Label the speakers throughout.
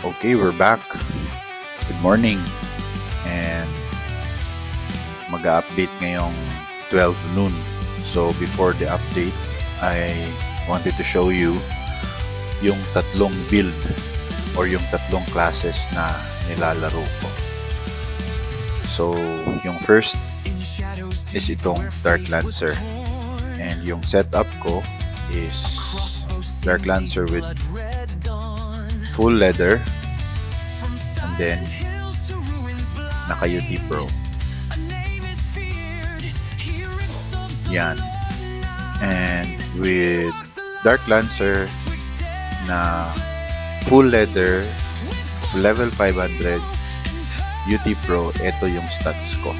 Speaker 1: Okay, we're back. Good morning. And mag-update ngayong 12 noon. So before the update, I wanted to show you yung tatlong build or yung tatlong classes na nilalaro ko. So yung first is itong Dark Lancer. And yung setup ko is Dark Lancer with full leather and then naka UT Pro. Yan. And with Dark Lancer na full leather level 500 UT Pro, ito yung stats ko.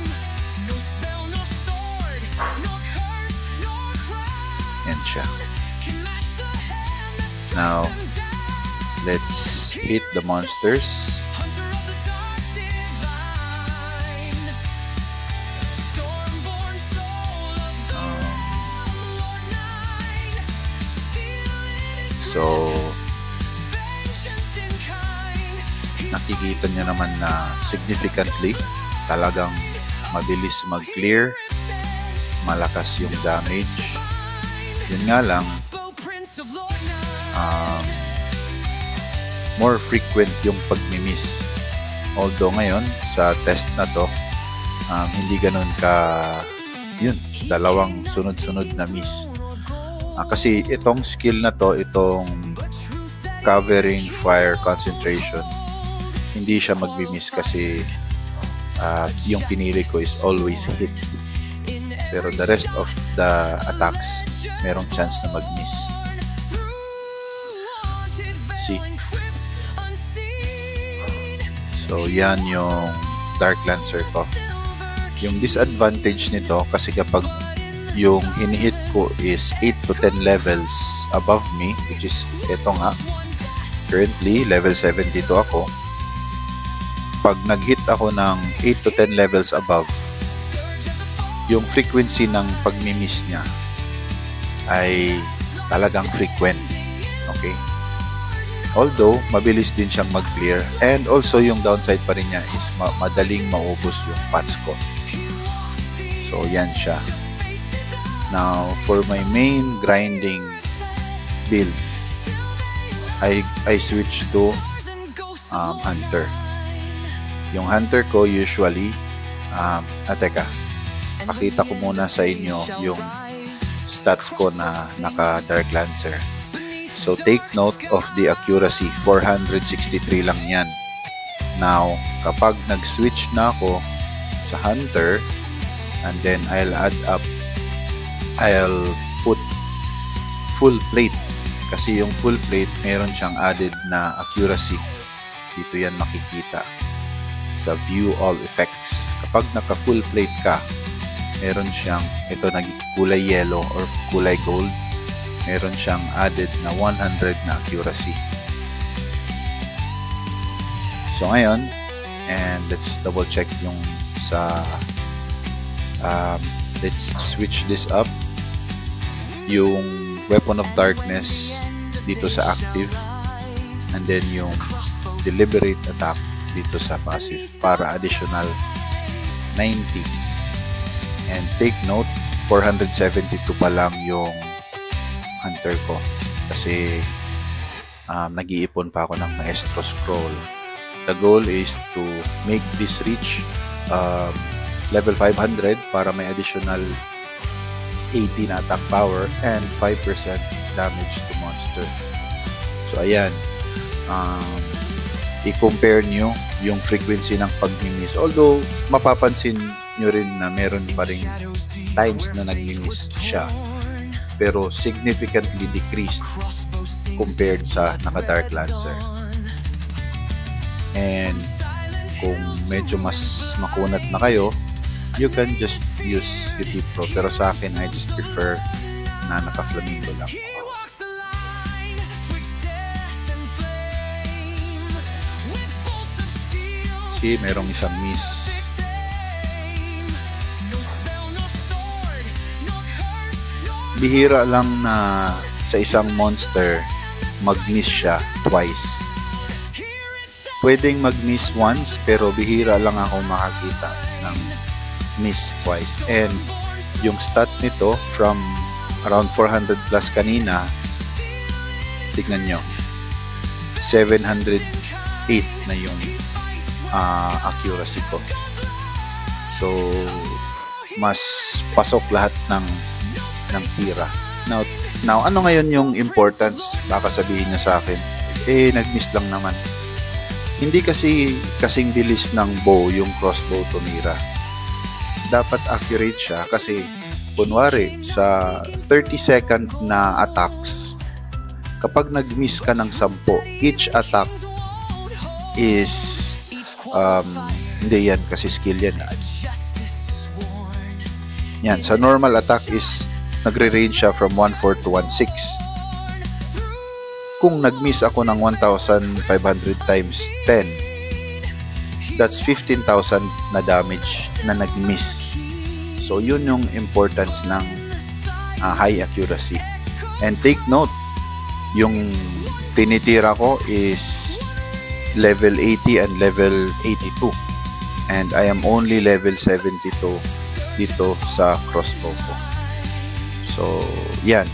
Speaker 1: Yan siya. Now let's hit the monsters. So nakikita nyo naman na significantly talagang mabilis mag-clear, malakas yung damage. Yun nga lang, more frequent yung pagmimiss. Although ngayon sa test na to, hindi ganun ka yun, dalawang sunod-sunod na miss. Kasi itong skill na to, itong covering fire concentration, hindi siya magmimiss kasi yung pinili ko is always hit. Pero the rest of the attacks, merong chance na mag-miss. See? So, yan yung Dark Lancer ko. Yung disadvantage nito, kasi kapag yung hinihit ko is 8 to 10 levels above me, which is ito nga, currently, level 72 ako. Pag nag-hit ako ng 8 to 10 levels above, yung frequency ng pagmimiss niya ay talagang frequent. Okay? Although, mabilis din siyang mag-clear. And also, yung downside pa rin niya is madaling maubos yung pots ko. So, yan siya. Now, for my main grinding build, I switch to Hunter. Yung Hunter ko usually, teka, pakita ko muna sa inyo yung stats ko na naka Dark Lancer. So take note of the accuracy, 463 lang yan. Now, kapag nag-switch na ako sa Hunter, and then I'll put full plate. Kasi yung full plate, meron siyang added na accuracy. Dito yan makikita sa view all effects. Kapag naka full plate ka, meron siyang, ito kulay yellow or kulay gold, meron siyang added na 100 na accuracy. So ngayon, and let's double check yung sa let's switch this up. Yung Weapon of Darkness dito sa active, and then yung deliberate attack dito sa passive para additional 90. And take note, 472 pa lang yung Hunter ko kasi nag-iipon pa ako ng Maestro Scroll. The goal is to make this reach level 500 para may additional 80 na attack power and 5% damage to monster. So ayan, i-compare nyo yung frequency ng pag-miss. Although mapapansin nyo rin na meron pa rin times na nag-miss siya, pero significantly decreased compared sa naka Dark Lancer. And kung medyo mas makunat na kayo, you can just use UT Pro, pero sa akin I just prefer na naka Flamingo lang. See, merong isang miss. Bihira lang na sa isang monster mag-miss siya twice. pwedeng mag-miss once pero bihira lang ako makakita ng miss twice. And yung stat nito from around 400 plus kanina, tignan nyo, 708 na yung accuracy ko. So mas pasok lahat ng tira. Now ano ngayon yung importance? Baka sabihin niya sa akin, nag-miss lang naman. Hindi kasing bilis ng bow yung crossbow tumira. Dapat accurate siya kasi kunwari sa 30-second na attacks, kapag nag-miss ka ng 10, each attack is hindi yan kasi skill yan. Yan, sa normal attack is nagre-range siya from 1.4 to 1.6. Kung nag-miss ako ng 1,500 times 10, that's 15,000 na damage na nag-miss. So yun yung importance ng high accuracy. And take note, yung tinitira ko is level 80 and level 82. And I am only level 72 dito sa crossbow ko. So yan.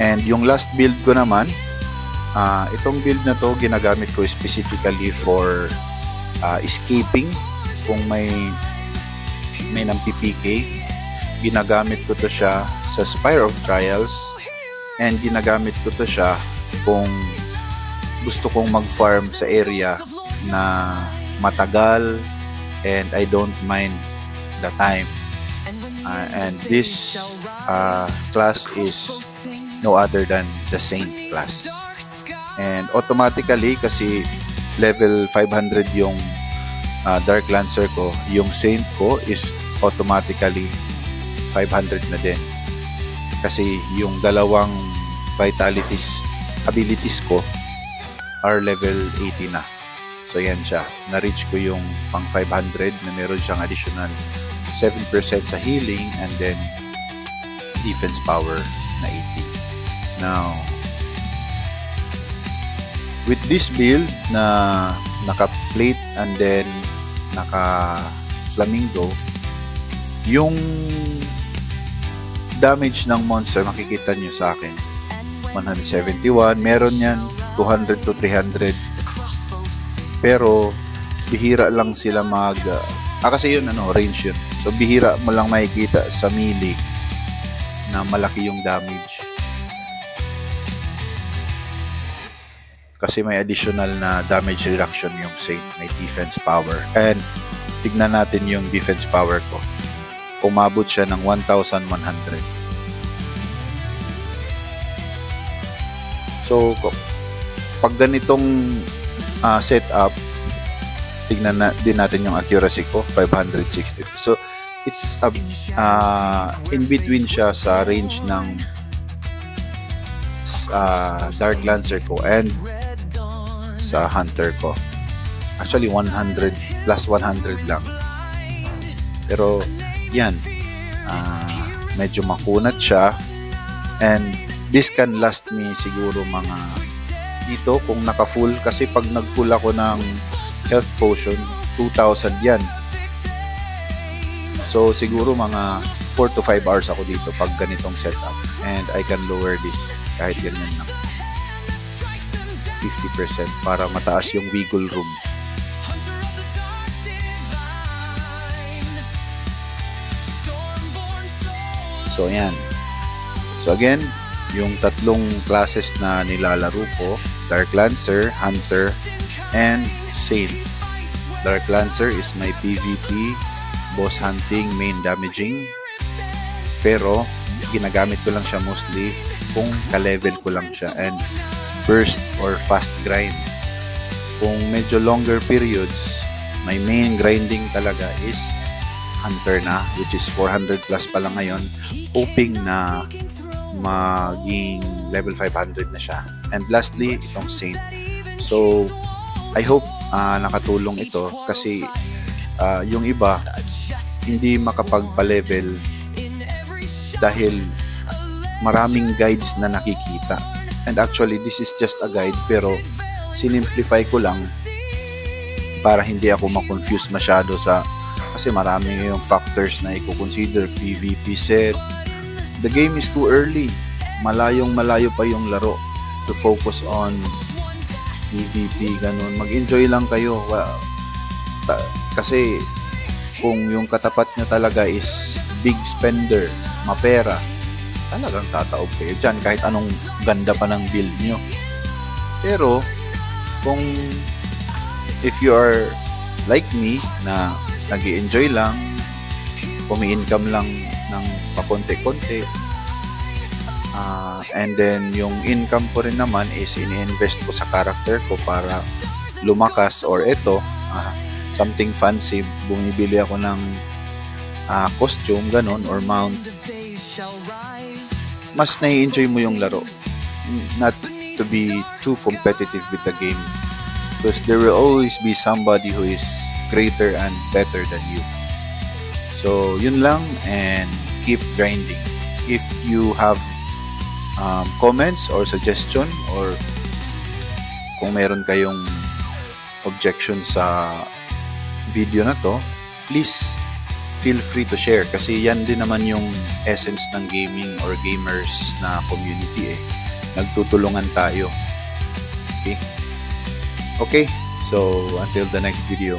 Speaker 1: And yung last build ko naman, itong build na to ginagamit ko specifically for escaping. Kung may nang-PPK, ginagamit ko to siya sa Spire of Trials, and ginagamit ko to siya kung gusto kong mag-farm sa area na matagal and I don't mind the time. And this class is no other than the Saint class. And automatically, kasi level 500 yung Dark Lancer ko, yung Saint ko is automatically 500 na din. Kasi yung dalawang abilities ko are level 80 na. So yan siya. Na-reach ko yung pang 500 na meron siyang additional 7% sa healing and then defense power na 80. Now, with this build na naka-plate and then naka-flamingo, yung damage ng monster makikita nyo sa akin 171, meron yan 200 to 300, pero bihira lang sila kasi yun range yun, so bihira mo lang makikita sa melee na malaki yung damage. Kasi may additional na damage reduction yung Saint, may defense power. And tignan natin yung defense power ko. Umabot siya ng 1,100. So, pag ganitong setup, tignan din natin yung accuracy ko, 562. So, it's in between siya sa range ng Dark Lancer ko and sa Hunter ko. Actually 100 plus 100 lang, pero yan, medyo makunat siya, and this can last me siguro mga dito kung naka full, kasi pag nag full ako ng health potion 2,000 yan, so siguro mga 4 to 5 hours ako dito pag ganitong setup, and I can lower this kahit ganyan lang 50% para mataas yung wiggle room. So yan. So again, yung tatlong classes na nilalaro ko, Dark Lancer, Hunter, and Saint. Dark Lancer is my PvP, boss hunting, main damaging. Pero ginagamit ko lang siya mostly kung ka-level ko lang siya, and burst or fast grind. Kung medyo longer periods, my main grinding talaga is Hunter na, which is 400 plus pa lang ngayon, hoping na maging level 500 na siya. And lastly, itong Saint. So I hope nakatulong ito, kasi yung iba hindi makapagpa-level dahil maraming guides na nakikita. And actually, this is just a guide, pero sinimplify ko lang para hindi ako ma-confuse masyado kasi marami yung factors na i-consider. PvP set, the game is too early, malayo pa yung laro to focus on PvP, ganun. Mag-enjoy lang kayo, kasi kung yung katapat nyo talaga is big spender, mapera, talagang tataob kayo dyan kahit anong ganda pa ng build nyo. Pero kung if you are like me na nag-i-enjoy lang, umi-income lang ng pakonti-konti, and then yung income ko rin naman is ini-invest ko sa character ko para lumakas, or something fancy, bumibili ako ng costume, ganon, or mount, mas nai-enjoy mo yung laro. Not to be too competitive with the game, because there will always be somebody who is greater and better than you. So yun lang, and keep grinding. If you have comments or suggestion, or kung meron kayong objection sa video na to, please feel free to share, kasi yan din naman yung essence ng gaming or gamers na community. Nagtutulungan tayo. Okay, so until the next video.